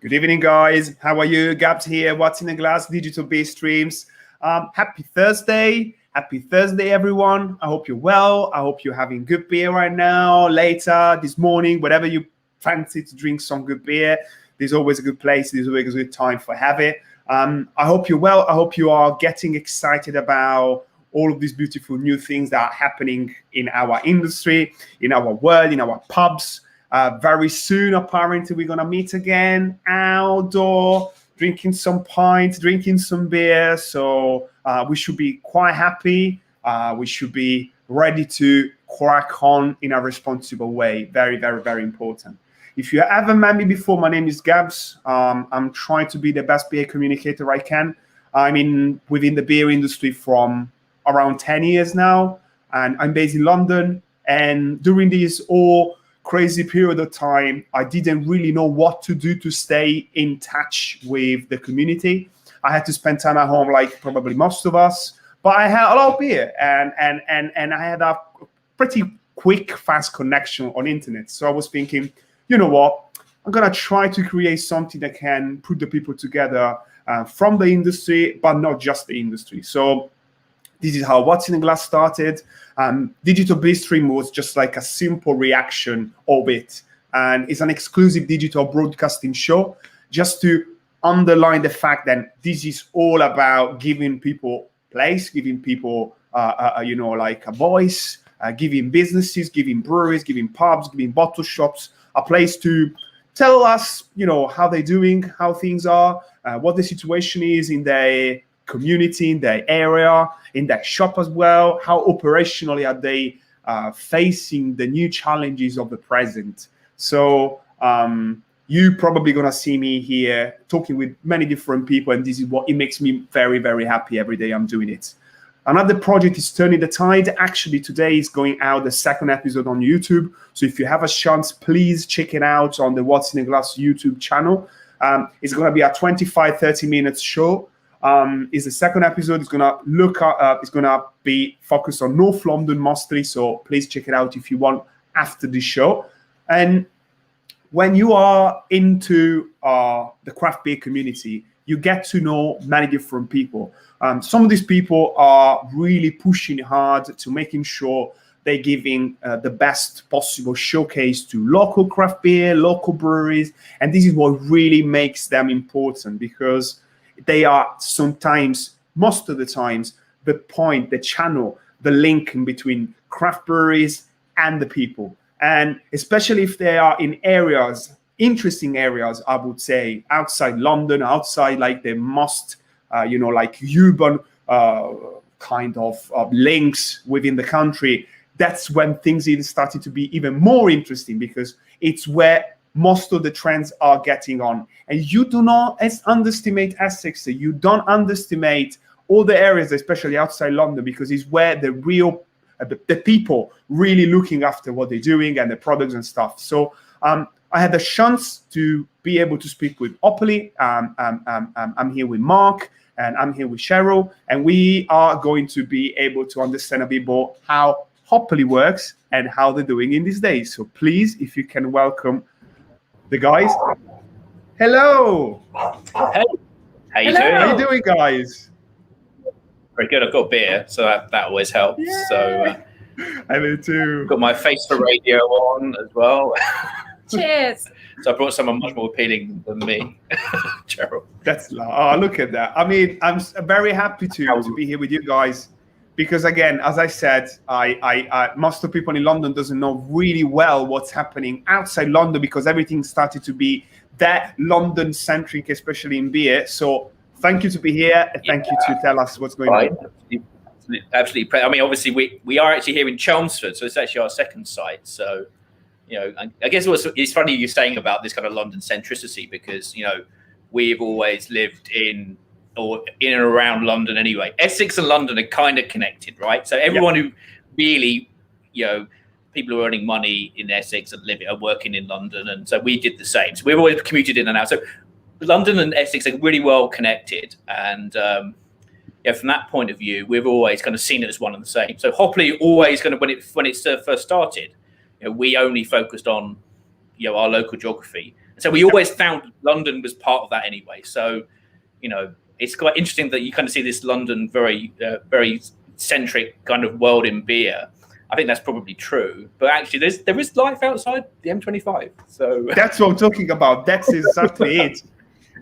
Good evening, guys. How are you? Gabs here. What's in the glass? Digital Beer Streams. Happy Thursday. Happy Thursday, everyone. I hope you're well. I hope you're having good beer right now, later, this morning, whatever you fancy to drink some good beer. There's always a good place. There's always a good time for have it. I hope you're well. I hope you are getting excited about all of these beautiful new things that are happening in our industry, in our world, in our pubs. Very soon, apparently, we're going to meet again outdoor, drinking some pints, drinking some beer. So we should be quite happy. We should be ready to crack on in a responsible way. Very, very, very important. If you haven't met me before, my name is Gabs. I'm trying to be the best beer communicator I can. I'm within the beer industry from around 10 years now, and I'm based in London. And during this all crazy period of time, I didn't really know what to do to stay in touch with the community. I had to spend time at home, like probably most of us, but I had a lot of beer, and I had a pretty quick, fast connection on internet. So I was thinking, you know what, I'm gonna try to create something that can put the people together from the industry, but not just the industry. So this is how What's in the Glass started. Digital Beer Stream was just like a simple reaction of it. And it's an exclusive digital broadcasting show just to underline the fact that this is all about giving people place, giving people, like a voice, giving businesses, giving breweries, giving pubs, giving bottle shops a place to tell us, how they're doing, how things are, what the situation is in their community, in their area, in their shop as well. How operationally are they facing the new challenges of the present? So you probably gonna see me here talking with many different people, and this is what it makes me very, very happy every day I'm doing it. Another project is Turning the Tide. Actually, today is going out the second episode on YouTube. So if you have a chance, please check it out on the What's in the Glass YouTube channel. It's gonna be a 25-30 minutes show. Is the second episode. It's gonna it's gonna be focused on North London mostly. So please check it out if you want after the show. And when you are into the craft beer community, you get to know many different people. Some of these people are really pushing hard to making sure they're giving the best possible showcase to local craft beer, local breweries, and this is what really makes them important, because they are sometimes, most of the times, the point, the channel, the link in between craft breweries and the people. And especially if they are in areas, interesting areas, I would say, outside London, outside like the most, like urban kind of links within the country, that's when things even started to be even more interesting, because it's where most of the trends are getting on. And you do not underestimate Essex. You don't underestimate all the areas, especially outside London, because it's where the real, the people really looking after what they're doing and the products and stuff. So I had the chance to be able to speak with Hoppily. I'm here with Mark, and I'm here with Cheryl, and we are going to be able to understand a bit more how Hoppily works and how they're doing in these days. So please, if you can welcome the guys. Hello. Hey, how you doing? How you doing, guys? Very good. I've got beer, so that always helps. Yeah. So I do too. Got my face for radio on as well. Cheers. So I brought someone much more appealing than me, Cheryl. Look at that. I'm very happy to be here with you guys, because again, as I said, I most of the people in London doesn't know really well what's happening outside London, because everything started to be that London-centric, especially in beer. So thank you to be here, and thank you to tell us what's going on. Absolutely. Obviously, we are actually here in Chelmsford, so it's actually our second site. So, I guess it's funny you're saying about this kind of London centricity, because, we've always lived in and around London anyway. Essex and London are kind of connected, right? So everyone who really, people who are earning money in Essex and are working in London, and so we did the same. So we've always commuted in and out. So London and Essex are really well connected, and from that point of view, we've always kind of seen it as one and the same. So Hoppily always kind of when it first started, we only focused on our local geography. So we always found London was part of that anyway. So, you know, it's quite interesting that you kind of see this London very centric kind of world in beer. I think that's probably true, but actually there is life outside the M25. So that's what I'm talking about. That's exactly it.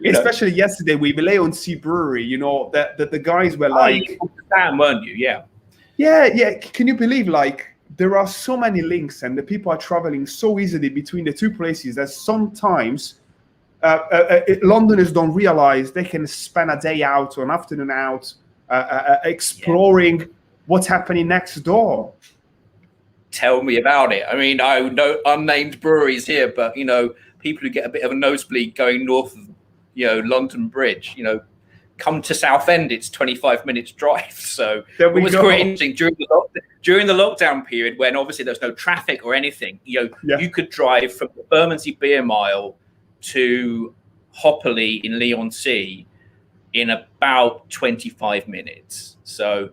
Especially yesterday with Mile End Brewery, you know, that the guys were like, Sam, weren't you? Yeah. Can you believe, like, there are so many links and the people are traveling so easily between the two places that sometimes Londoners don't realize they can spend a day out or an afternoon out exploring what's happening next door. Tell me about it. I mean, I know unnamed breweries here, but, you know, people who get a bit of a nosebleed going north of, you know, London Bridge, you know, come to Southend, it's 25 minutes drive. So it was quite interesting during the lockdown period, when obviously there's no traffic or anything. You know, you could drive from the Bermondsey Beer Mile to Hoppily in Leigh-on-Sea in about 25 minutes. So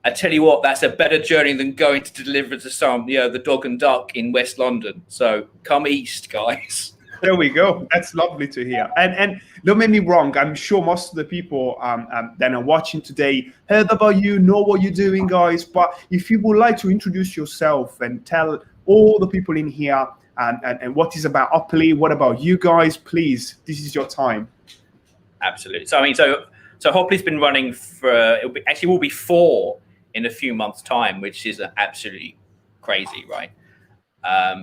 I tell you what, that's a better journey than going to deliver to some, you know, the Dog and Duck in West London. So come east, guys. There we go. That's lovely to hear. And don't make me wrong. I'm sure most of the people that are watching today heard about you, know what you're doing, guys. But if you would like to introduce yourself and tell all the people in here and what is about Hoppily, what about you guys, please, this is your time. Absolutely. So, I mean, so Hoppily's been running for, will be 4 in a few months' time, which is absolutely crazy, right?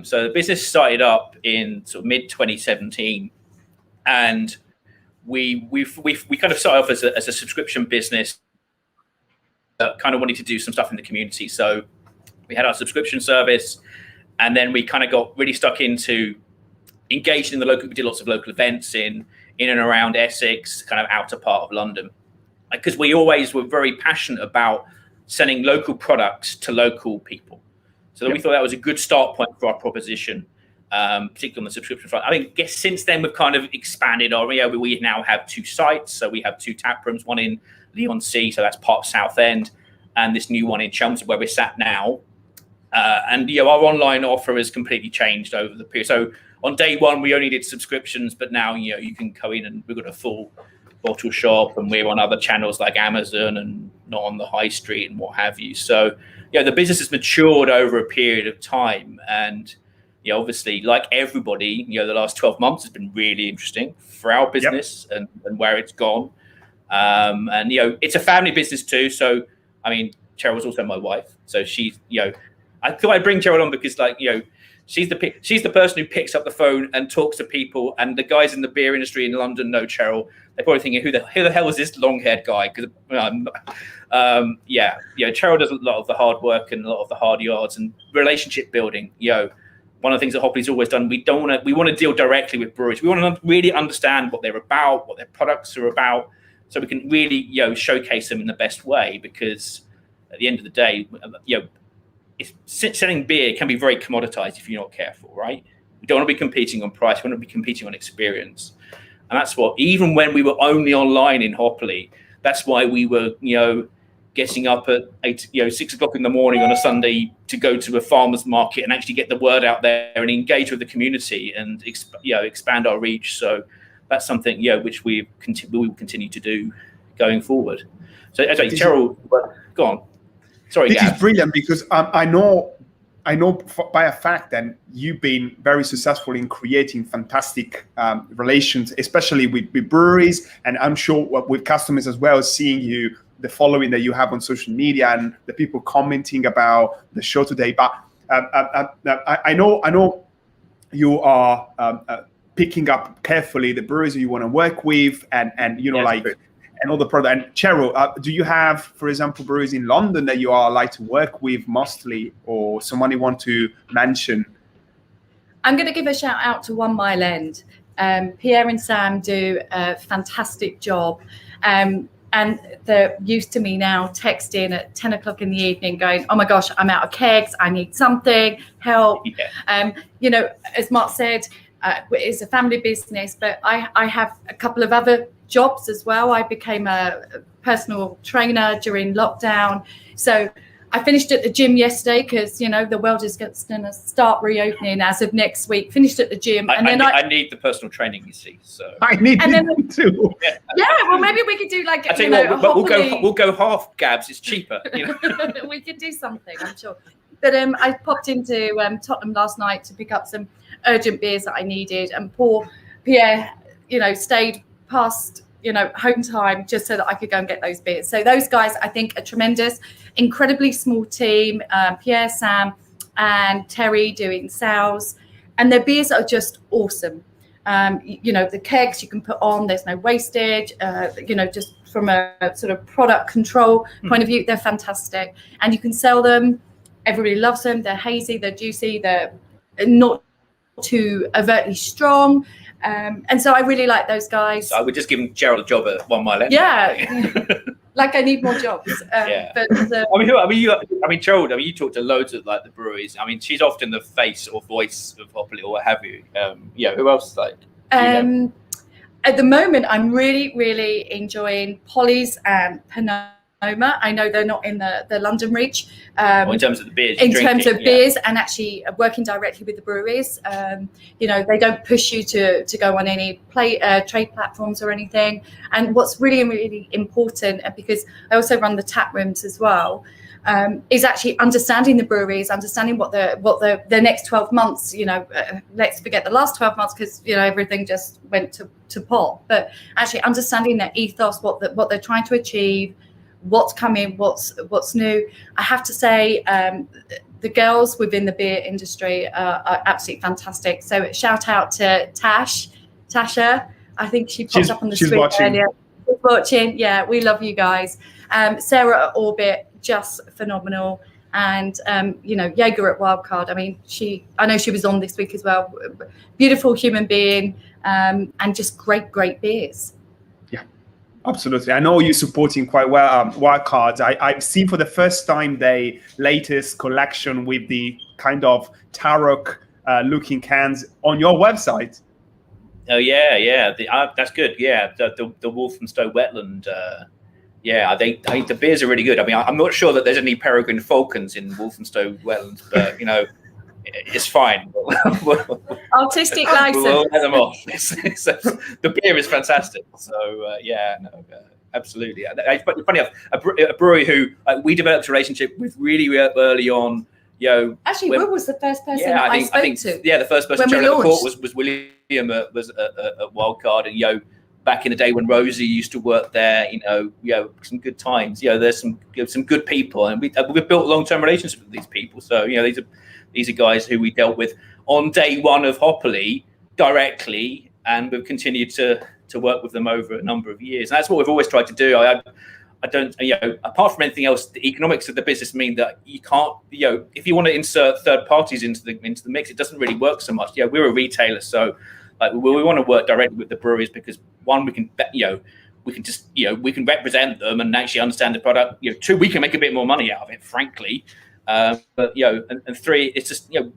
So the business started up in sort of mid 2017, and we kind of started off as a subscription business that kind of wanted to do some stuff in the community. So we had our subscription service, and then we kind of got really stuck into engaging in the local. We did lots of local events in and around Essex, kind of outer part of London, because we always were very passionate about selling local products to local people. So we thought that was a good start point for our proposition, particularly on the subscription front. I guess since then we've kind of expanded our, we now have 2 sites. So we have 2 tap rooms, one in Leigh-on-Sea, so that's part of Southend, and this new one in Chelmsford where we're sat now. And our online offer has completely changed over the period. So on day one, we only did subscriptions, but now, you can go in and we've got a full bottle shop, and we're on other channels like Amazon and not on the high street and what have you. So, the business has matured over a period of time, and obviously, like everybody, the last 12 months has been really interesting for our business and where it's gone. And it's a family business too. So, I mean, Cheryl's also my wife, so she's I thought I'd bring Cheryl on because, she's the person who picks up the phone and talks to people, and the guys in the beer industry in London know Cheryl. They're probably thinking, who the hell is this long-haired guy? Because Cheryl does a lot of the hard work and a lot of the hard yards and relationship building. One of the things that Hoppili's always done, we want to deal directly with breweries. We want to really understand what they're about, what their products are about, so we can really showcase them in the best way. Because at the end of the day, selling beer can be very commoditized if you're not careful, right? We don't want to be competing on price. We want to be competing on experience. And that's what, even when we were only online in Hoppily, that's why we were, getting up at 6 o'clock in the morning on a Sunday to go to a farmer's market and actually get the word out there and engage with the community and, expand our reach. So that's something, which we will continue to do going forward. So, anyway, Cheryl, go on. Sorry, this Gabs. is brilliant because I know by a fact that you've been very successful in creating fantastic relations, especially with breweries, and I'm sure with customers as well, seeing you, the following that you have on social media and the people commenting about the show today. But I know you are picking up carefully the breweries you want to work with, and and all the product. And Cheryl, do you have, for example, breweries in London that you are like to work with mostly, or someone you want to mention? I'm going to give a shout out to One Mile End. Pierre and Sam do a fantastic job. And they're used to me now texting at 10 o'clock in the evening going, oh my gosh, I'm out of kegs. I need something, help. Yeah. As Mark said, it's a family business, but I have a couple of other jobs as well. I became a personal trainer during lockdown. So I finished at the gym yesterday because, you know, the world is going to start reopening as of next week. Finished at the gym. And then I need the personal training, you see. So I need it too. Yeah, well, maybe we could do like, I tell you what, but we'll go half, Gabs. It's cheaper. You know? We could do something, I'm sure. But I popped into Tottenham last night to pick up some urgent beers that I needed. And poor Pierre, you know, stayed past, you know, home time just so that I could go and get those beers. So those guys, I think, are tremendous. Incredibly small team. Pierre, Sam, and Terry doing sales, and their beers are just awesome. You know, the kegs you can put on. There's no wastage. You know, just from a sort of product control point of view, they're fantastic, and you can sell them. Everybody loves them. They're hazy. They're juicy. They're not too overtly strong. And so I really like those guys. So I would just give Gerald a job at 1 Mile End. Yeah. Like I need more jobs. Yeah. But, Gerald, you talk to loads of like the breweries. I mean, she's often the face or voice of Hoppily or what have you. Yeah, who else like? At the moment, I'm really, really enjoying Polly's and Panoma. I know they're not in the London reach. In terms of the beers. Terms of beers and actually working directly with the breweries. You know, they don't push you to go on any trade platforms or anything. And what's really, really important, because I also run the tap rooms as well, is actually understanding the breweries, understanding what the next 12 months, you know, let's forget the last 12 months because, you know, everything just went to pot. But actually understanding their ethos, what they're trying to achieve, what's coming, what's new. I have to say, the girls within the beer industry are absolutely fantastic. So shout out to Tasha. I think she popped up on the screen earlier. She's watching. Yeah, we love you guys. Sarah at Orbit, just phenomenal. And you know, Jaeger at Wildcard. I mean, I know she was on this week as well. Beautiful human being, and just great beers. Absolutely. I know you're supporting quite well Wildcards. I've seen for the first time their latest collection with the kind of tarot looking cans on your website. Oh, yeah. That's good. Yeah, the Walthamstow Wetland. The beers are really good. I mean, I'm not sure that there's any peregrine falcons in Walthamstow Wetlands, but, you know, it's fine. Artistic license. We'll let them off. The beer is fantastic. So absolutely. But funny enough, a brewery who we developed a relationship with really early on. You know, actually, Will was the first person I spoke to. Yeah, the first person Gerald ever caught was William at Wildcard, and you know, back in the day when Rosie used to work there, you know, some good times. You know, there's some good people, and we've built long-term relationships with these people. So you know, these are guys who we dealt with on day one of Hoppily directly, and we've continued to work with them over a number of years. And that's what we've always tried to do. I don't, you know, apart from anything else, the economics of the business mean that you can't, you know, if you want to insert third parties into the mix, it doesn't really work so much. Yeah, we're a retailer, so like we want to work directly with the breweries because one, we can, you know, we can just, you know, we can represent them and actually understand the product. You know, two, we can make a bit more money out of it, frankly. But you know, and three, it's just, you know,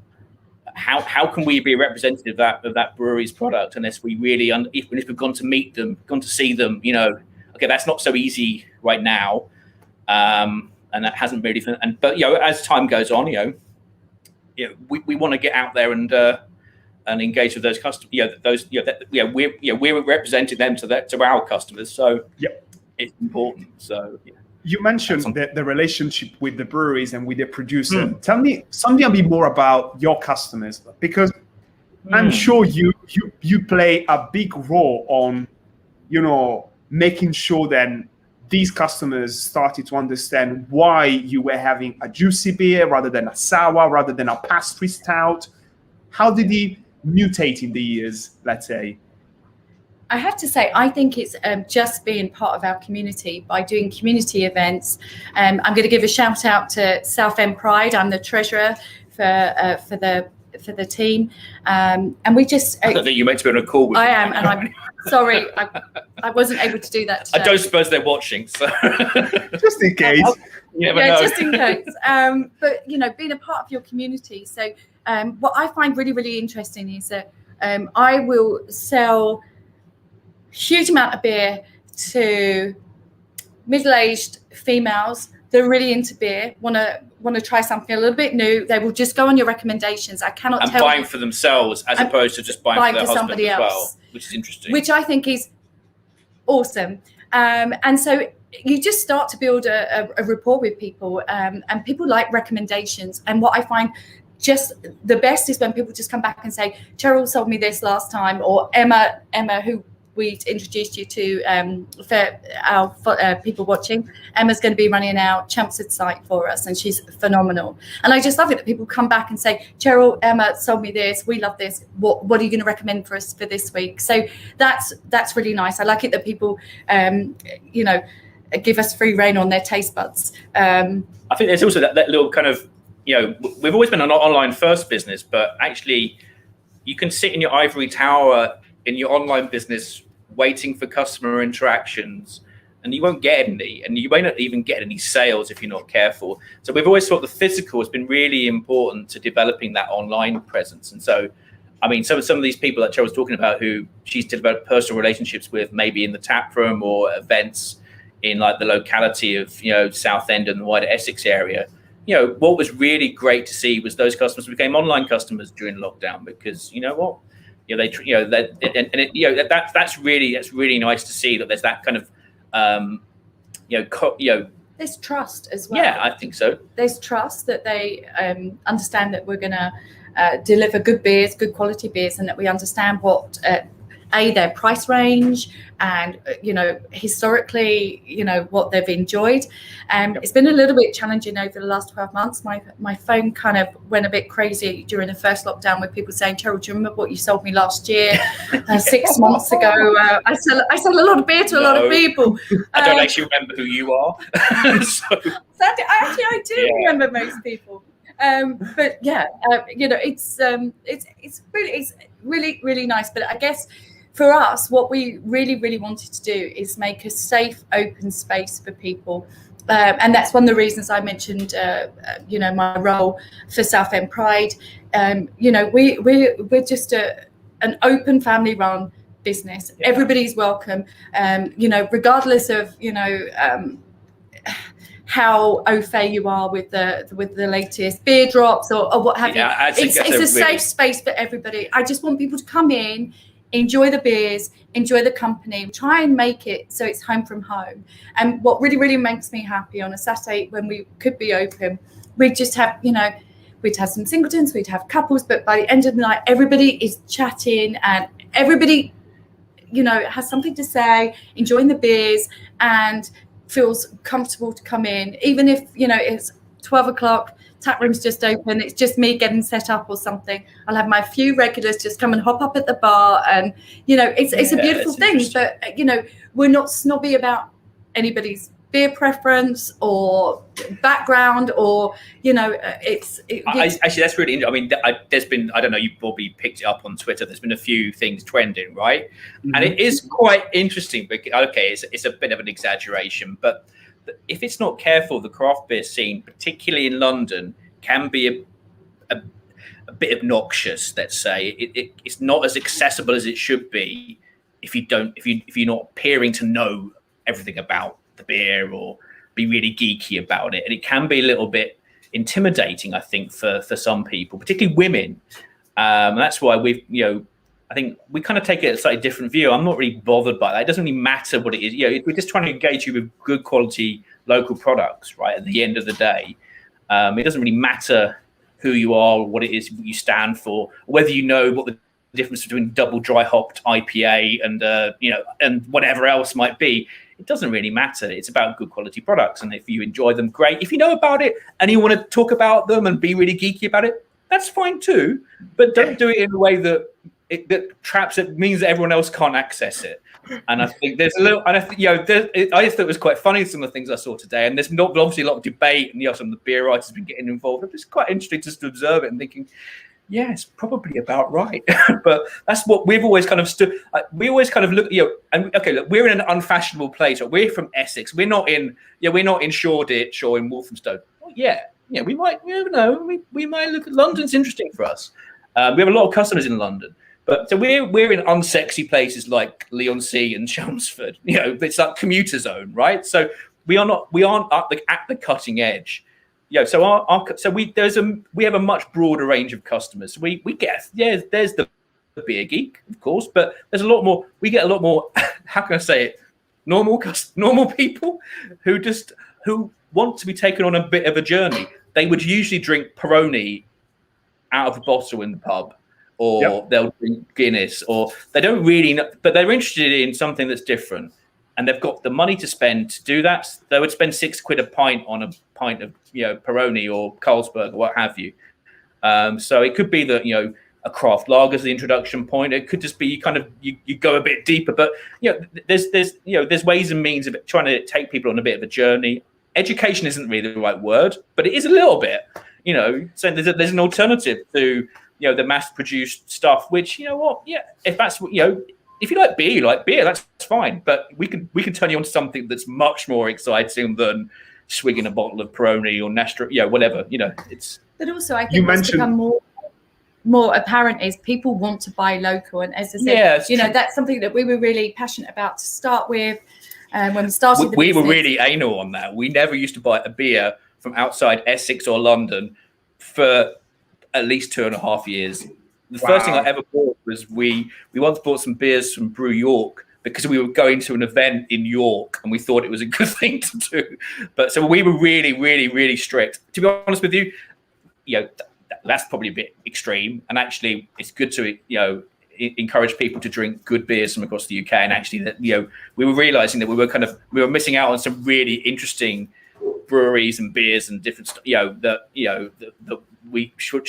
how can we be a representative of that brewery's product unless we really, even if we've gone to meet them, gone to see them, you know, okay, that's not so easy right now, and that hasn't really. But you know, as time goes on, you know, we want to get out there and engage with those customers. We're representing them to our customers, so it's important. So yeah. You mentioned the relationship with the breweries and with the producer. Tell me something a bit more about your customers, because I'm sure you play a big role on, you know, making sure that these customers started to understand why you were having a juicy beer rather than a sour, rather than a pastry stout. How did it mutate in the years, let's say? I have to say, I think it's just being part of our community by doing community events. I'm going to give a shout out to Southend Pride. I'm the treasurer for the team, and we just. I don't think you meant to be on a call with. I am, and I'm sorry, I wasn't able to do that today. I don't suppose they're watching, so just in case. Just in case. But you know, being a part of your community. So what I find really, really interesting is that I will sell huge amount of beer to middle-aged females they're really into beer, want to try something a little bit new, they will just go on your recommendations. I cannot tell buying for themselves as opposed to just buying for their somebody husband as else, well, which is interesting. Which I think is awesome. And so you just start to build a rapport with people, and people like recommendations. And what I find just the best is when people just come back and say, Cheryl sold me this last time, or Emma, who we introduced you to for our people watching. Emma's going to be running our Chelmsford site for us, and she's phenomenal. And I just love it that people come back and say, Cheryl, Emma sold me this. We love this. What are you going to recommend for us for this week? So that's really nice. I like it that people, give us free rein on their taste buds. I think there's also that little kind of, we've always been an online first business, but actually you can sit in your ivory tower in your online business waiting for customer interactions, and you won't get any, and you may not even get any sales if you're not careful. So we've always thought the physical has been really important to developing that online presence. And so, I mean, some of these people that Cheryl was talking about, who she's developed personal relationships with, maybe in the tap room or events in like the locality of, Southend and the wider Essex area. What was really great to see was those customers became online customers during lockdown, because you know what? That's really nice to see that there's that kind of, there's trust as well. Yeah, I think so. There's trust that they understand that we're going to deliver good beers, good quality beers, and that we understand what their price range and historically what they've enjoyed. It's been a little bit challenging over the last 12 months. My phone kind of went a bit crazy during the first lockdown with people saying, Cheryl, do you remember what you sold me last year? 6 months ago, I sell a lot of beer to a lot of people. I don't actually remember who you are. I do remember most people. But yeah, it's really, really nice. But I guess for us, what we really, really wanted to do is make a safe, open space for people. And that's one of the reasons I mentioned, my role for Southend Pride. We're just an open, family-run business. Yeah. Everybody's welcome. Regardless of how au fait you are with the latest beer drops or what have you. It's a safe space for everybody. I just want people to come in, enjoy the beers, enjoy the company, try and make it so it's home from home. And what really, really makes me happy on a Saturday when we could be open, we'd just have, we'd have some singletons, we'd have couples, but by the end of the night, everybody is chatting and everybody, has something to say, enjoying the beers and feels comfortable to come in. Even if, it's 12 o'clock, tap room's just open, it's just me getting set up or something, I'll have my few regulars just come and hop up at the bar, and it's a beautiful thing. But we're not snobby about anybody's beer preference or background, or actually that's really interesting. I mean, there's been, I don't know, you probably picked it up on Twitter, there's been a few things trending, right? Mm-hmm. And it is quite interesting because, okay, it's a bit of an exaggeration, but if it's not careful, the craft beer scene, particularly in London, can be a bit obnoxious. Let's say it's not as accessible as it should be if you're not appearing to know everything about the beer or be really geeky about it, and it can be a little bit intimidating, I think, for some people, particularly women. That's why I think we kind of take a slightly different view. I'm not really bothered by that. It doesn't really matter what it is. We're just trying to engage you with good quality local products, right? At the end of the day, it doesn't really matter who you are or what it is you stand for, whether you know what the difference between double dry hopped IPA and and whatever else might be. It doesn't really matter. It's about good quality products, and if you enjoy them, great. If you know about it and you want to talk about them and be really geeky about it, that's fine too. But don't do it in a way that traps it, means that everyone else can't access it. And I think there's a little, and I just thought it was quite funny, some of the things I saw today. And there's not obviously a lot of debate, and some of the beer writers have been getting involved. It's quite interesting just to observe it and thinking, yeah, it's probably about right. But that's what we've always kind of we always kind of look, and okay, look, we're in an unfashionable place. Right? We're from Essex. We're not in Shoreditch or in Walthamstow. Well, we might, you never know. We might look at London's interesting for us. We have a lot of customers in London. But so we're in unsexy places like Leigh-on-Sea and Chelmsford. It's like commuter zone, right? So we aren't at the cutting edge. So we have a much broader range of customers. We get there's the beer geek, of course, but there's a lot more. We get a lot more. How can I say it? Normal people who want to be taken on a bit of a journey. They would usually drink Peroni out of a bottle in the pub, or they'll drink Guinness, or they don't really know, but they're interested in something that's different, and they've got the money to spend to do that. They would spend £6 a pint on a pint of Peroni or Carlsberg or what have you. So it could be that a craft lager is the introduction point. It could just be you go a bit deeper, but there's ways and means of trying to take people on a bit of a journey. Education isn't really the right word, but it is a little bit. So there's an alternative to the mass-produced stuff. Which if that's if you like beer, that's fine. But we can turn you on to something that's much more exciting than swigging a bottle of Peroni or Nestra, whatever. It's. But also, I think what's become more apparent is people want to buy local, and as I said, that's something that we were really passionate about to start with. When we started, we were really anal on that. We never used to buy a beer from outside Essex or London for at least 2.5 years. The first thing I ever bought was we once bought some beers from Brew York because we were going to an event in York and we thought it was a good thing to do. But so we were really, really, really strict. To be honest with you, that's probably a bit extreme. And actually, it's good to encourage people to drink good beers from across the UK. And actually, that we were realizing that we were missing out on some really interesting breweries and beers and different stuff. That we should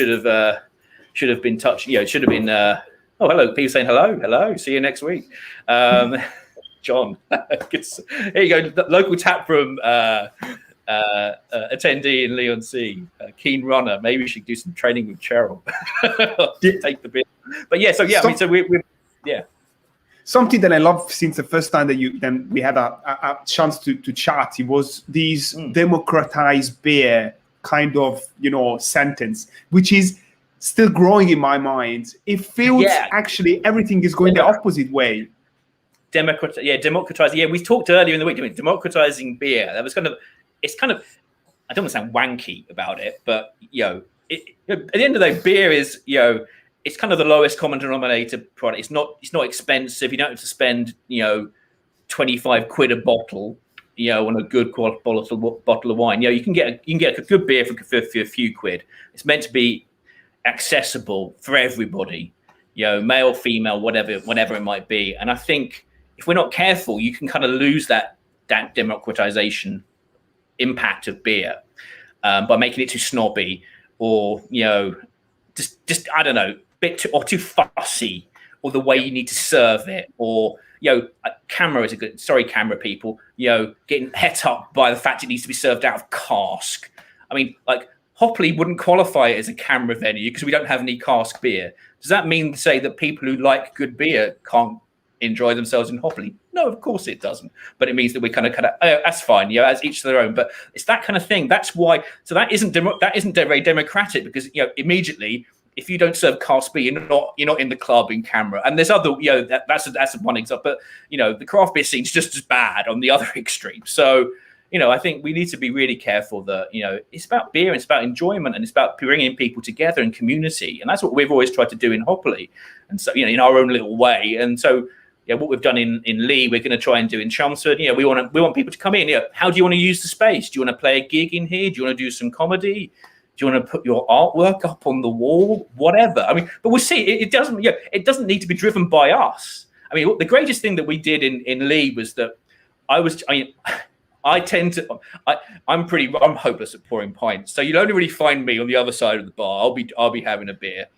have been touched. Should have been. Oh, hello! People saying hello. See you next week, John. Here you go. The local tap room attendee in Leon C. Keen runner. Maybe we should do some training with Cheryl. Take the beer. But we're. Something that I love since the first time that we had a chance to chat, it was these democratized beer kind of sentence, which is still growing in my mind. It feels actually everything is going the opposite way. Democratizing. Yeah, we talked earlier in the week, democratizing beer. That was it's kind of, I don't want to sound wanky about it, but at the end of the day, beer is it's kind of the lowest common denominator product. It's not expensive. You don't have to spend £25 a bottle on a good quality bottle of wine. You can get a good beer for a few quid. It's meant to be accessible for everybody, male, female, whatever it might be. And I think if we're not careful, you can kind of lose that democratization impact of beer by making it too snobby, or just I don't know, too fussy, or the way you need to serve it, or camera is a good. Sorry, camera people, getting het up by the fact it needs to be served out of cask. I mean, like Hoppily wouldn't qualify it as a camera venue because we don't have any cask beer. Does that mean to say that people who like good beer can't enjoy themselves in Hoppily? No, of course it doesn't. But it means that we kind of that's fine. As each to their own. But it's that kind of thing. That's why. So that isn't very democratic, because immediately, if you don't serve cask beer, you're not in the club in camera. And there's other that's one example. But the craft beer scene's just as bad on the other extreme. So I think we need to be really careful that it's about beer, it's about enjoyment, and it's about bringing people together in community. And that's what we've always tried to do in Hoppily. And so in our own little way. And so what we've done in Lee, we're going to try and do in Chelmsford. We want people to come in. How do you want to use the space? Do you want to play a gig in here? Do you want to do some comedy? Do you want to put your artwork up on the wall? Whatever. I mean, but we'll see. It doesn't need to be driven by us. I mean, the greatest thing that we did in Lee was that I'm hopeless at pouring pints. So you'll only really find me on the other side of the bar. I'll be having a beer.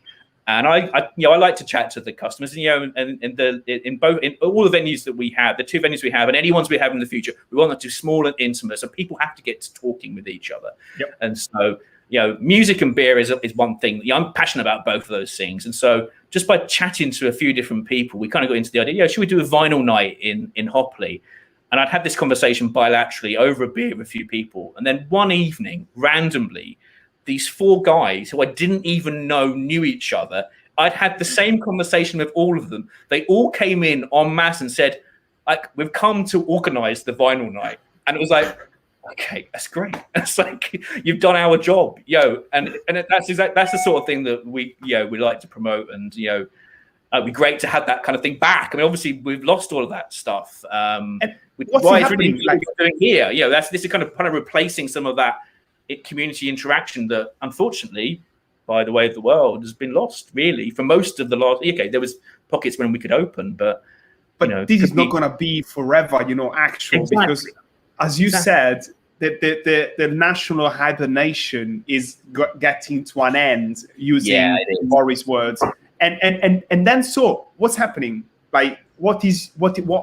And I like to chat to the customers, and in all the venues that we have, the 2 venues we have, and any ones we have in the future, we want them to be small and intimate, so people have to get to talking with each other. Yep. And so, music and beer is one thing. I'm passionate about both of those things, and so just by chatting to a few different people, we kind of got into the idea. Should we do a vinyl night in Hoppily? And I'd had this conversation bilaterally over a beer with a few people, and then one evening, randomly, these 4 guys who I didn't even know knew each other. I'd had the same conversation with all of them. They all came in en masse and said, we've come to organize the vinyl night. And it was like, okay, that's great. It's like, you've done our job, and that's the sort of thing that we like to promote. And it'd be great to have that kind of thing back. I mean, obviously we've lost all of that stuff. What's happening? Really doing here, this is kind of replacing some of that community interaction that, unfortunately, by the way of the world, has been lost really for most of the last. Okay, there was pockets when we could open, but this is not going to be forever, actual. Exactly. Because, as you said, the national hibernation is getting to an end, using Boris' words. And then, so what's happening? Like, what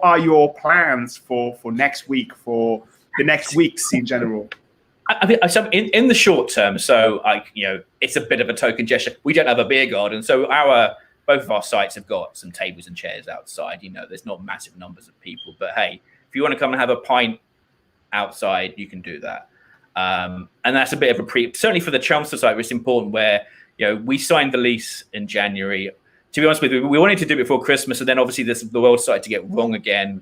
are your plans for next week, for the next weeks in general? I mean, in the short term, so it's a bit of a token gesture. We don't have a beer garden, so both of our sites have got some tables and chairs outside. There's not massive numbers of people, but hey, if you want to come and have a pint outside, you can do that. And that's a bit of a certainly for the Chelmsford site, it's important where we signed the lease in January. To be honest with you, we wanted to do it before Christmas, and then obviously the world started to go wrong again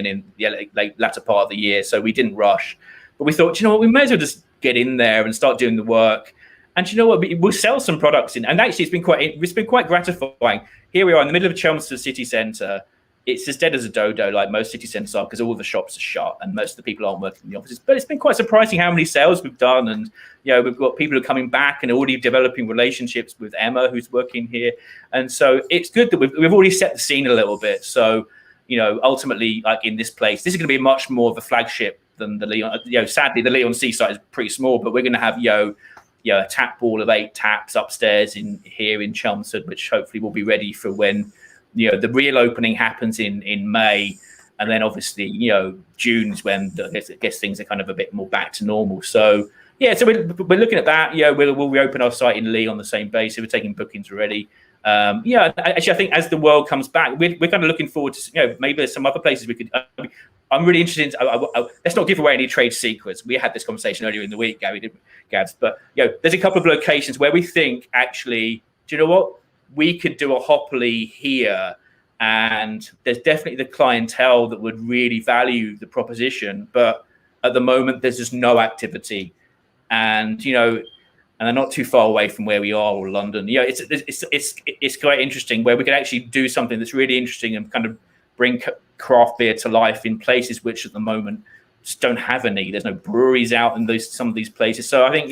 in the latter part of the year, so we didn't rush. But we thought, we may as well just get in there and start doing the work. And you know what? We'll sell some products in. And actually, it's been quite gratifying. Here we are in the middle of Chelmsford city centre. It's as dead as a dodo, like most city centres are, because all the shops are shut and most of the people aren't working in the offices. But it's been quite surprising how many sales we've done. And, we've got people who are coming back and already developing relationships with Emma, who's working here. And so it's good that we've already set the scene a little bit. So, ultimately, like in this place, this is going to be much more of a flagship than the Leon. Sadly, the Leon Seaside is pretty small, but we're going to have, a tap wall of 8 taps upstairs here in Chelmsford, which hopefully will be ready for when the real opening happens in May, and then obviously June's when I guess things are kind of a bit more back to normal. So so we're looking at that. We'll reopen our site in Lee on the same basis. We're taking bookings already. Actually, I think as the world comes back, we're kind of looking forward to maybe there's some other places we could. I'm really interested in. Let's not give away any trade secrets. We had this conversation earlier in the week, Gabs. But there's a couple of locations where we think actually, do you know what? We could do a Hoppily here, and there's definitely the clientele that would really value the proposition. But at the moment, there's just no activity, and and they're not too far away from where we are or London. It's quite interesting where we could actually do something that's really interesting and kind of bring craft beer to life in places which at the moment just don't have any. There's no breweries out in some of these places. So I think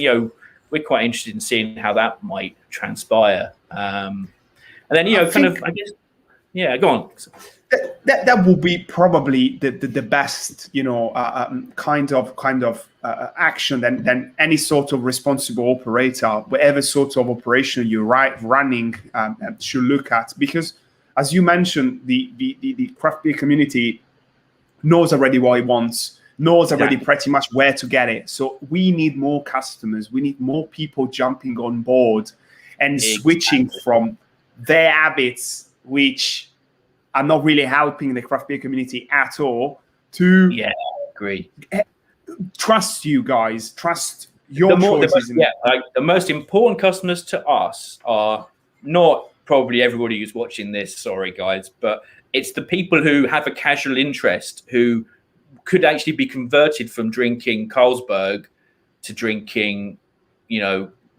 we're quite interested in seeing how that might transpire. And then I guess go on. That will be probably the best kind of action than any sort of responsible operator, whatever sort of operation you're running should look at, because as you mentioned, the craft beer community knows already what it wants, knows already pretty much where to get it. So we need more customers. We need more people jumping on board and switching from their habits, which are not really helping the craft beer community at all, to agree. Trust you guys, trust your choices. The most important customers to us are not probably everybody who's watching this, sorry guys, but it's the people who have a casual interest, who could actually be converted from drinking Carlsberg to drinking,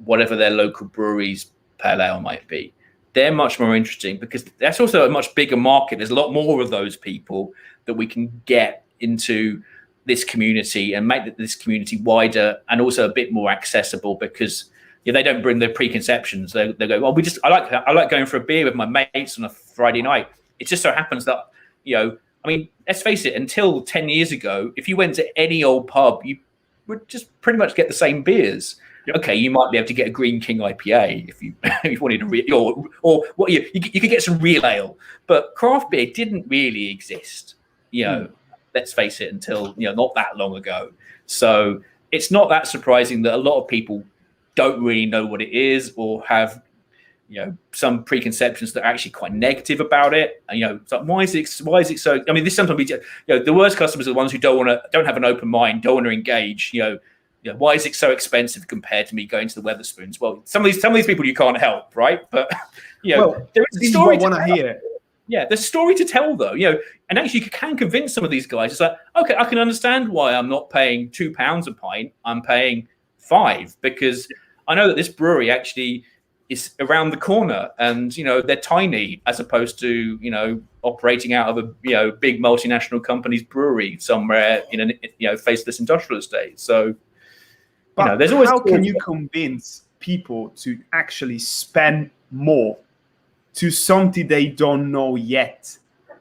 whatever their local brewery's pale ale might be. They're much more interesting because that's also a much bigger market. There's a lot more of those people that we can get into this community and make this community wider and also a bit more accessible, because they don't bring their preconceptions. They go, well, I like going for a beer with my mates on a Friday night. It just so happens that, I mean, let's face it, until 10 years ago, if you went to any old pub, you would just pretty much get the same beers. Yep. Okay, you might be able to get a Green King IPA if you wanted or what you could get some real ale, but craft beer didn't really exist. Let's face it, until not that long ago. So it's not that surprising that a lot of people don't really know what it is, or have some preconceptions that are actually quite negative about it. And, it's like, why is it so? I mean, this sometimes the worst customers are the ones who don't have an open mind, don't want to engage. Why is it so expensive compared to me going to the Wetherspoons? Well, some of these people you can't help, right? But this is what I want to hear. Yeah, there's a story to tell though, and actually you can convince some of these guys. It's like, okay, I can understand why I'm not paying £2 a pint. I'm paying £5 because I know that this brewery actually is around the corner, and they're tiny as opposed to operating out of a big multinational company's brewery somewhere in a faceless industrial estate. So, but there's always how can you convince people to actually spend more to something they don't know yet?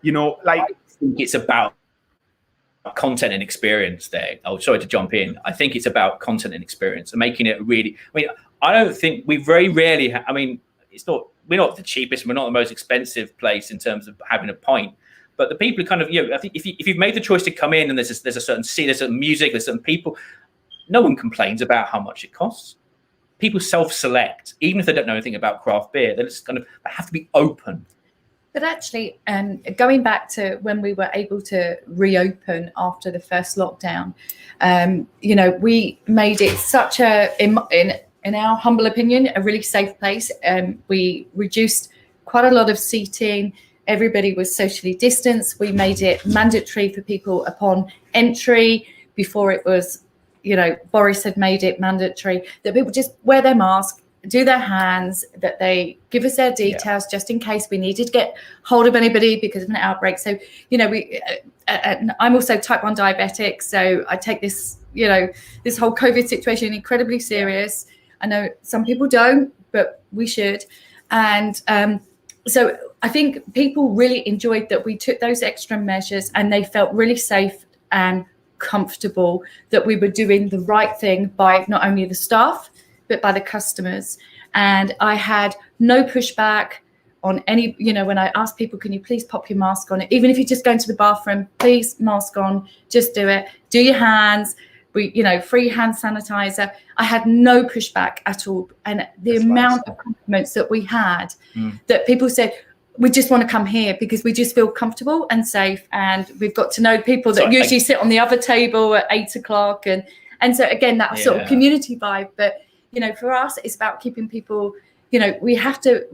I think it's about content and experience there. Oh, sorry to jump in. I think it's about content and experience and making it really. I don't think we very rarely. It's not. We're not the cheapest. We're not the most expensive place in terms of having a pint. But the people kind of, I think if you've made the choice to come in and there's a certain scene, there's certain music, there's certain people, no one complains about how much it costs. People self-select, even if they don't know anything about craft beer. They just they have to be open. But actually, going back to when we were able to reopen after the first lockdown, we made it such in our humble opinion, a really safe place. We reduced quite a lot of seating. Everybody was socially distanced. We made it mandatory for people upon entry. Before it was, Boris had made it mandatory that people just wear their mask, do their hands, that they give us their details just in case we needed to get hold of anybody because of an outbreak. So, I'm also type 1 diabetic. So I take this, this whole COVID situation incredibly serious. I know some people don't, but we should. And so I think people really enjoyed that we took those extra measures and they felt really safe and comfortable that we were doing the right thing by not only the staff, but by the customers. And I had no pushback on any, when I asked people, can you please pop your mask on? Even if you're just going to the bathroom, please mask on, just do it. Do your hands. Free hand sanitizer. I had no pushback at all. And the amount of compliments that we had, that people said, we just want to come here because we just feel comfortable and safe. And we've got to know people that usually sit on the other table at 8:00. And so again, that sort of community vibe. But, for us, it's about keeping people, we have to,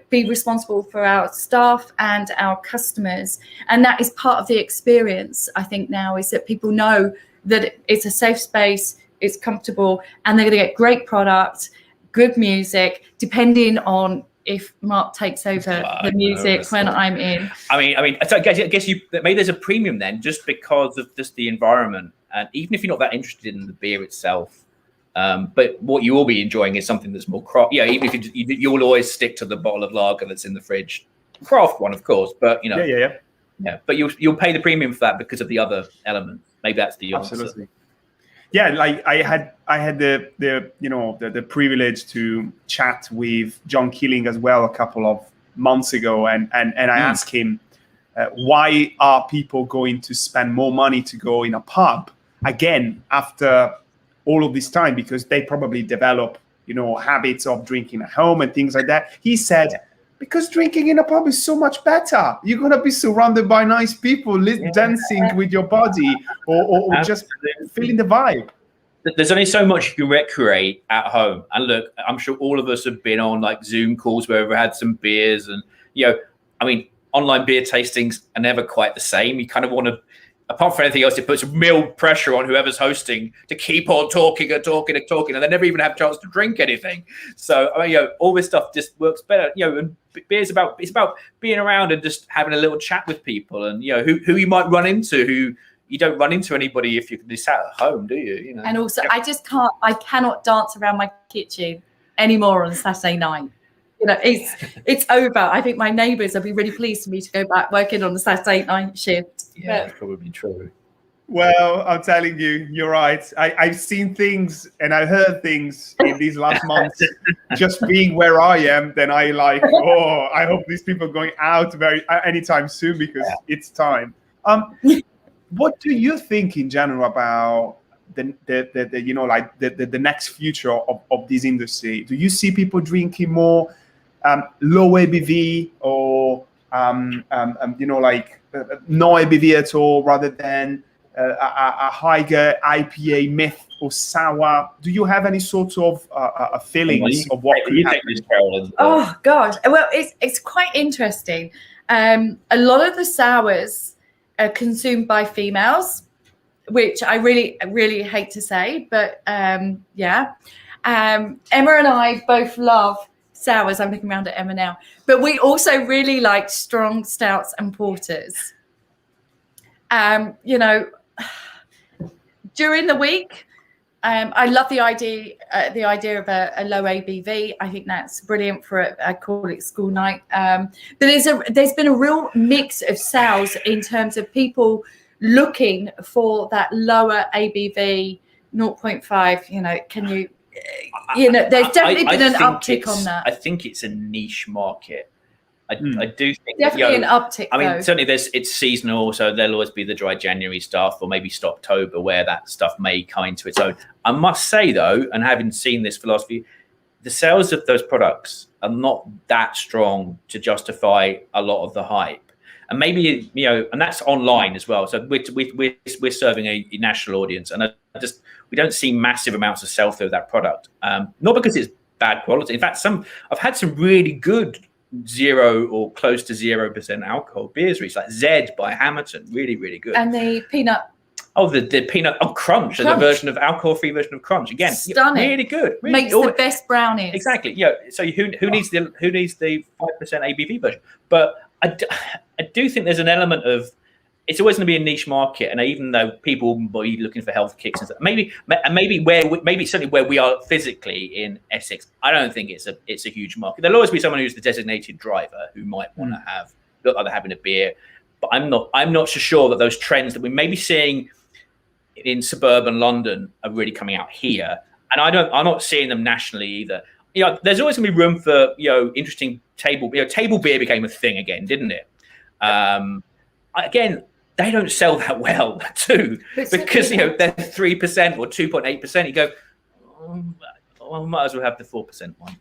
be responsible for our staff and our customers. And that is part of the experience, I think now, is that people know that it's a safe space, it's comfortable, and they're going to get great product, good music, depending on if Mark takes over the music when I'm in. So I guess maybe there's a premium then just because of just the environment. And even if you're not that interested in the beer itself, but what you will be enjoying is something that's more craft. Even if you will always stick to the bottle of lager that's in the fridge, craft one, of course. But but you'll pay the premium for that because of the other element. Maybe that's the answer. Absolutely. Yeah, like I had the privilege to chat with John Keeling as well a couple of months ago, and I asked him why are people going to spend more money to go in a pub again after all of this time, because they probably develop habits of drinking at home and things like that. He said, because drinking in a pub is so much better. You're going to be surrounded by nice people dancing with your body or just feeling the vibe. There's only so much you can recreate at home. And look, I'm sure all of us have been on like Zoom calls where we've had some beers and, online beer tastings are never quite the same. You kind of want to, apart from anything else, it puts real pressure on whoever's hosting to keep on talking and they never even have a chance to drink anything. So, all this stuff just works better. And beer's about being around and just having a little chat with people and, who you might run into, who you don't run into anybody if you're sat at home, do you? And also, I cannot dance around my kitchen anymore on Saturday night. It's over. I think my neighbours will be really pleased for me to go back working on the Saturday night shift. Yeah, that's probably true. Well, I'm telling you, you're right. I've seen things and I've heard things in these last months. Just being where I am, then I hope these people are going out anytime soon because it's time. What do you think in general about the next future of this industry? Do you see people drinking more low ABV or no ABV at all, rather than a higher IPA, myth or sour? Do you have any sort of feelings of what could happen? Oh gosh, well, it's quite interesting. A lot of the sours are consumed by females, which I really hate to say, but yeah. Emma and I both love sours. I'm looking around at Emma now, but we also really like strong stouts and porters. You know, during the week, I love the idea of a low ABV. I think that's brilliant for I call it school night. But there's been a real mix of sours in terms of people looking for that lower ABV, 0.5. You know, can you? You know, there's definitely been an uptick on that. I think it's a niche market. I do think definitely an uptick. I mean, though. certainly it's seasonal, so there'll always be the dry January stuff, or maybe Stoptober, where that stuff may come into its own. I must say though, and having seen this philosophy, the sales of those products are not that strong to justify a lot of the hype. And maybe, you know, and that's online as well. So we're serving a national audience, and we don't see massive amounts of sell through of that product. Not because it's bad quality. In fact, I've had some really good 0 or close to 0% alcohol beers recently, like Zed by Hamilton, really, really good. And the peanut. Oh, the peanut Crunch, the version of alcohol-free version of Crunch. Again, stunning, really good. Really makes the best brownies. Exactly. Yeah. So who needs the 5% ABV version? But I do think there's an element of it's always going to be a niche market, and even though people will be looking for health kicks and stuff, maybe certainly where we are physically in Essex, I don't think it's a huge market. There'll always be someone who's the designated driver who might want to look like they're having a beer, but I'm not so sure that those trends that we may be seeing in suburban London are really coming out here, and I'm not seeing them nationally either. You know, there's always going to be room for interesting table. Table beer became a thing again, didn't it? Again, they don't sell that well too, because they're 3% or 2.8%. You go, well, might as well have the 4% one,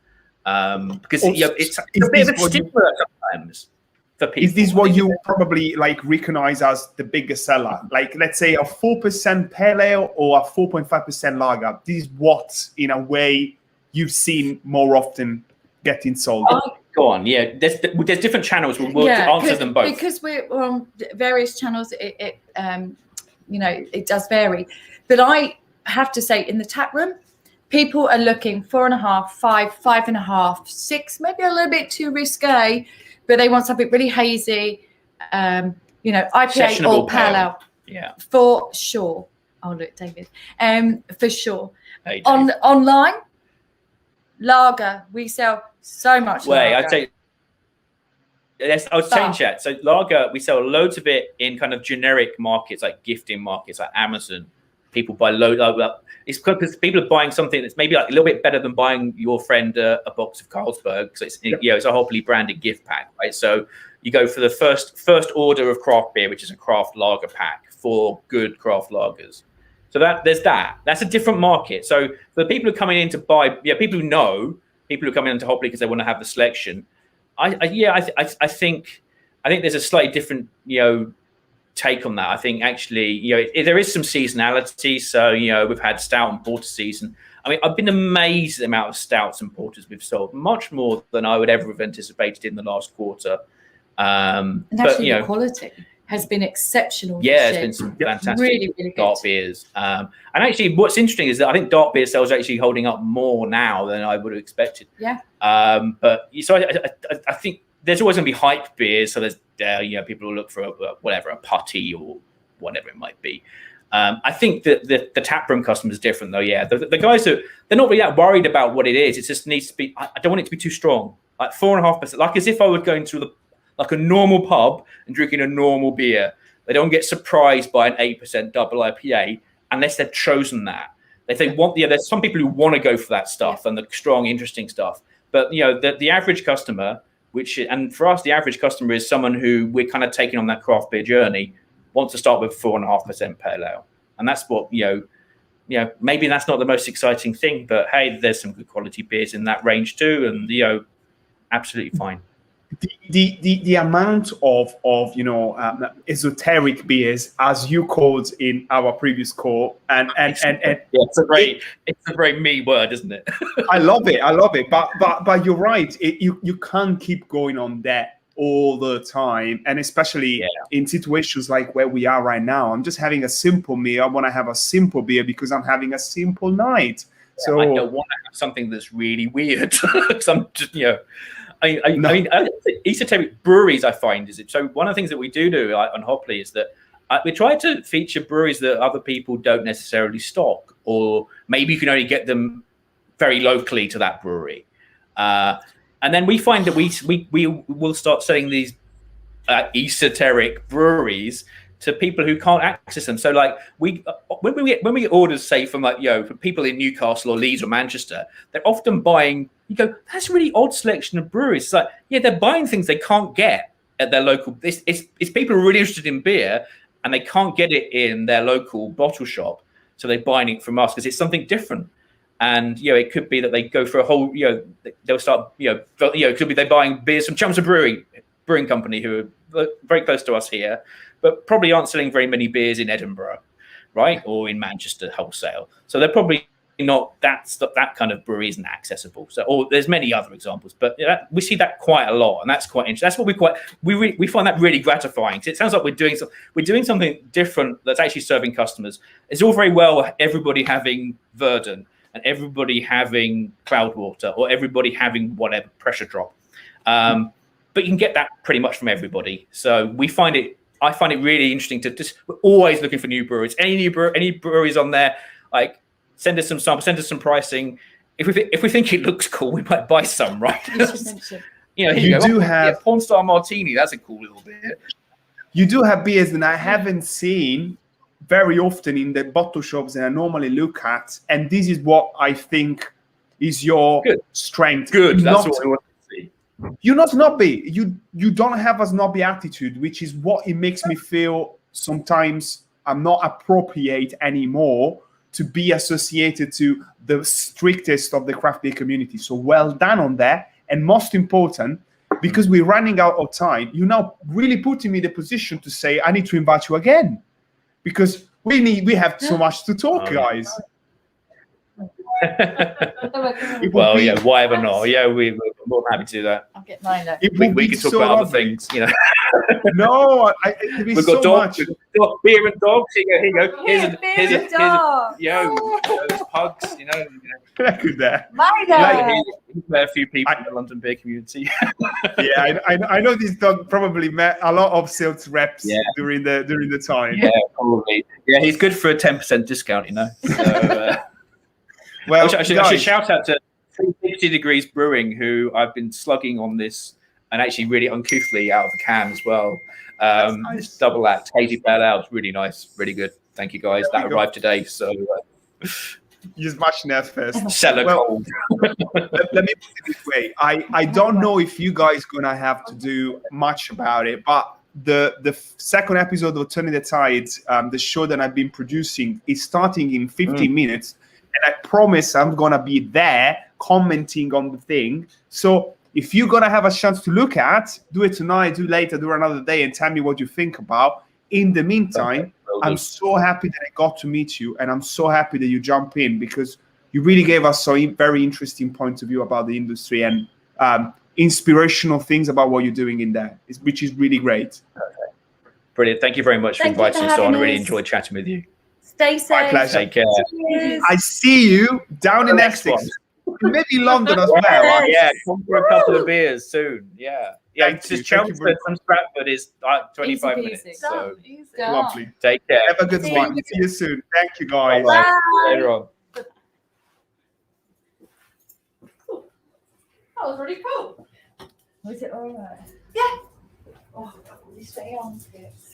because it's a bit of a stigma sometimes for people. Is this what you probably like recognize as the biggest seller? Like, let's say a 4% pale ale or a 4.5% lager. This is what, in a way, you've seen more often getting sold. Go on, yeah. There's different channels. We'll answer them both because we're on various channels. It does vary, but I have to say, in the tap room, people are looking 4.5, 5, 5.5, 6, maybe a little bit too risque, but they want something really hazy. IPA or pale ale. Yeah, for sure. Oh look, David. For sure. Hey, Online, lager, we sell so much. I'd say yes, I was change that. So lager, we sell loads of it in kind of generic markets, like gifting markets, like Amazon. People buy it's because people are buying something that's maybe like a little bit better than buying your friend a box of Carlsberg. So it's it's a Hoppily branded gift pack, right? So you go for the first order of craft beer, which is a craft lager pack for good craft lagers. So that's a different market. So for the people who are coming in to buy, people who are coming into Hoppily because they want to have the selection. I think there's a slightly different take on that. I think actually there is some seasonality. So we've had stout and porter season. I mean, I've been amazed at the amount of stouts and porters we've sold, much more than I would ever have anticipated in the last quarter. And actually, the quality has been exceptional. Yeah, it's been some fantastic really, really dark beers. And actually, what's interesting is that I think dark beer sales are actually holding up more now than I would have expected. Yeah. But so I think there's always going to be hype beers. So there's people will look for a putty or whatever it might be. I think that the taproom customer is different though. Yeah, the guys they're not really that worried about what it is. It just needs to be. I don't want it to be too strong. Like 4.5%, like as if I was going to like a normal pub and drinking a normal beer. They don't get surprised by an 8% double IPA unless they've chosen that. If they want, there's some people who want to go for that stuff and the strong, interesting stuff. But the average customer, and for us, the average customer is someone who we're kind of taking on that craft beer journey, wants to start with 4.5% pale ale, and that's what maybe that's not the most exciting thing, but hey, there's some good quality beers in that range too, and absolutely fine. The amount of esoteric beers, as you called in our previous call, and it's a very me word, isn't it? I love it. But you're right. You can't keep going on that all the time, and especially in situations like where we are right now. I'm just having a simple meal. I want to have a simple beer because I'm having a simple night. So I don't want to have something that's really weird. I'm just, I mean, esoteric breweries, I find, is it. So one of the things that we do on Hoppily is that we try to feature breweries that other people don't necessarily stock, or maybe you can only get them very locally to that brewery. And then we find that we will start selling these esoteric breweries to people who can't access them. So like when we get orders, say from from people in Newcastle or Leeds or Manchester, they're often buying. You go, that's a really odd selection of breweries. It's like, they're buying things they can't get at their local. It's people who are really interested in beer and they can't get it in their local bottle shop, so they're buying it from us because it's something different. And it could be that they go for a whole, they'll start, it could be they're buying beers from Chelmsford Brewing Company, who are very close to us here, but probably aren't selling very many beers in Edinburgh, right, or in Manchester wholesale. So they're probably not that kind of brewery isn't accessible. So, or there's many other examples, but we see that quite a lot, and that's quite interesting. That's what we find that really gratifying. It sounds like we're doing something different that's actually serving customers. It's all very well everybody having Verdant and everybody having Cloudwater or everybody having whatever pressure drop. But you can get that pretty much from everybody. So I find it really interesting we're always looking for new breweries. Any breweries on there, like send us some samples, send us some pricing. If we think it looks cool, we might buy some, right? You do have Porn Star Martini. That's a cool little beer. You do have beers that I haven't seen very often in the bottle shops that I normally look at, and this is what I think is your strength. Good. That's what we want to see. You're not snobby. You don't have a snobby attitude, which is what it makes me feel sometimes I'm not appropriate anymore to be associated to the strictest of the craft beer community. So well done on that. And most important, because we're running out of time, you're now really putting me in the position to say, I need to invite you again. Because we have so much to talk, guys. Well, why ever not? Yeah, we're more than happy to do that. I'll get mine up. We can talk about other things, No, we've got dogs, we've got beer and dogs. Here you go. Here's a pugs. Good there. A few people in the London beer community. Yeah, I know this dog probably met a lot of sales reps during the time. Yeah, probably. Yeah, he's good for a 10% discount, So, well, I should shout out to 360 Degrees Brewing, who I've been slugging on this and actually really uncouthly out of the can as well. Nice. This double act, hazy pale ale, it's really nice, really good. Thank you guys. That arrived today, so use much nerve first. Cellar cold. Let me put it this way. I don't know if you guys gonna have to do much about it, but the second episode of Turning the Tides, the show that I've been producing, is starting in 15 minutes. And I promise I'm going to be there commenting on the thing. So if you're going to have a chance to look at, do it tonight, do later, do another day, and tell me what you think about. In the meantime, I'm so happy that I got to meet you, and I'm so happy that you jump in, because you really gave us some very interesting points of view about the industry and inspirational things about what you're doing in there, which is really great. Brilliant. Thank you very much for inviting us on. I really enjoyed chatting with you. Stay safe. My pleasure. Take care. Cheers. I see you down in Essex. Maybe London as well. Yeah, come for a couple of beers soon. Yeah. Thank you. Just Chelmsford from Stratford is 25 minutes. So lovely. Take care. Have a good one. See you soon. Thank you, guys. Bye. Later on. That was really cool. Was it all right? Yeah. Oh, you stay on.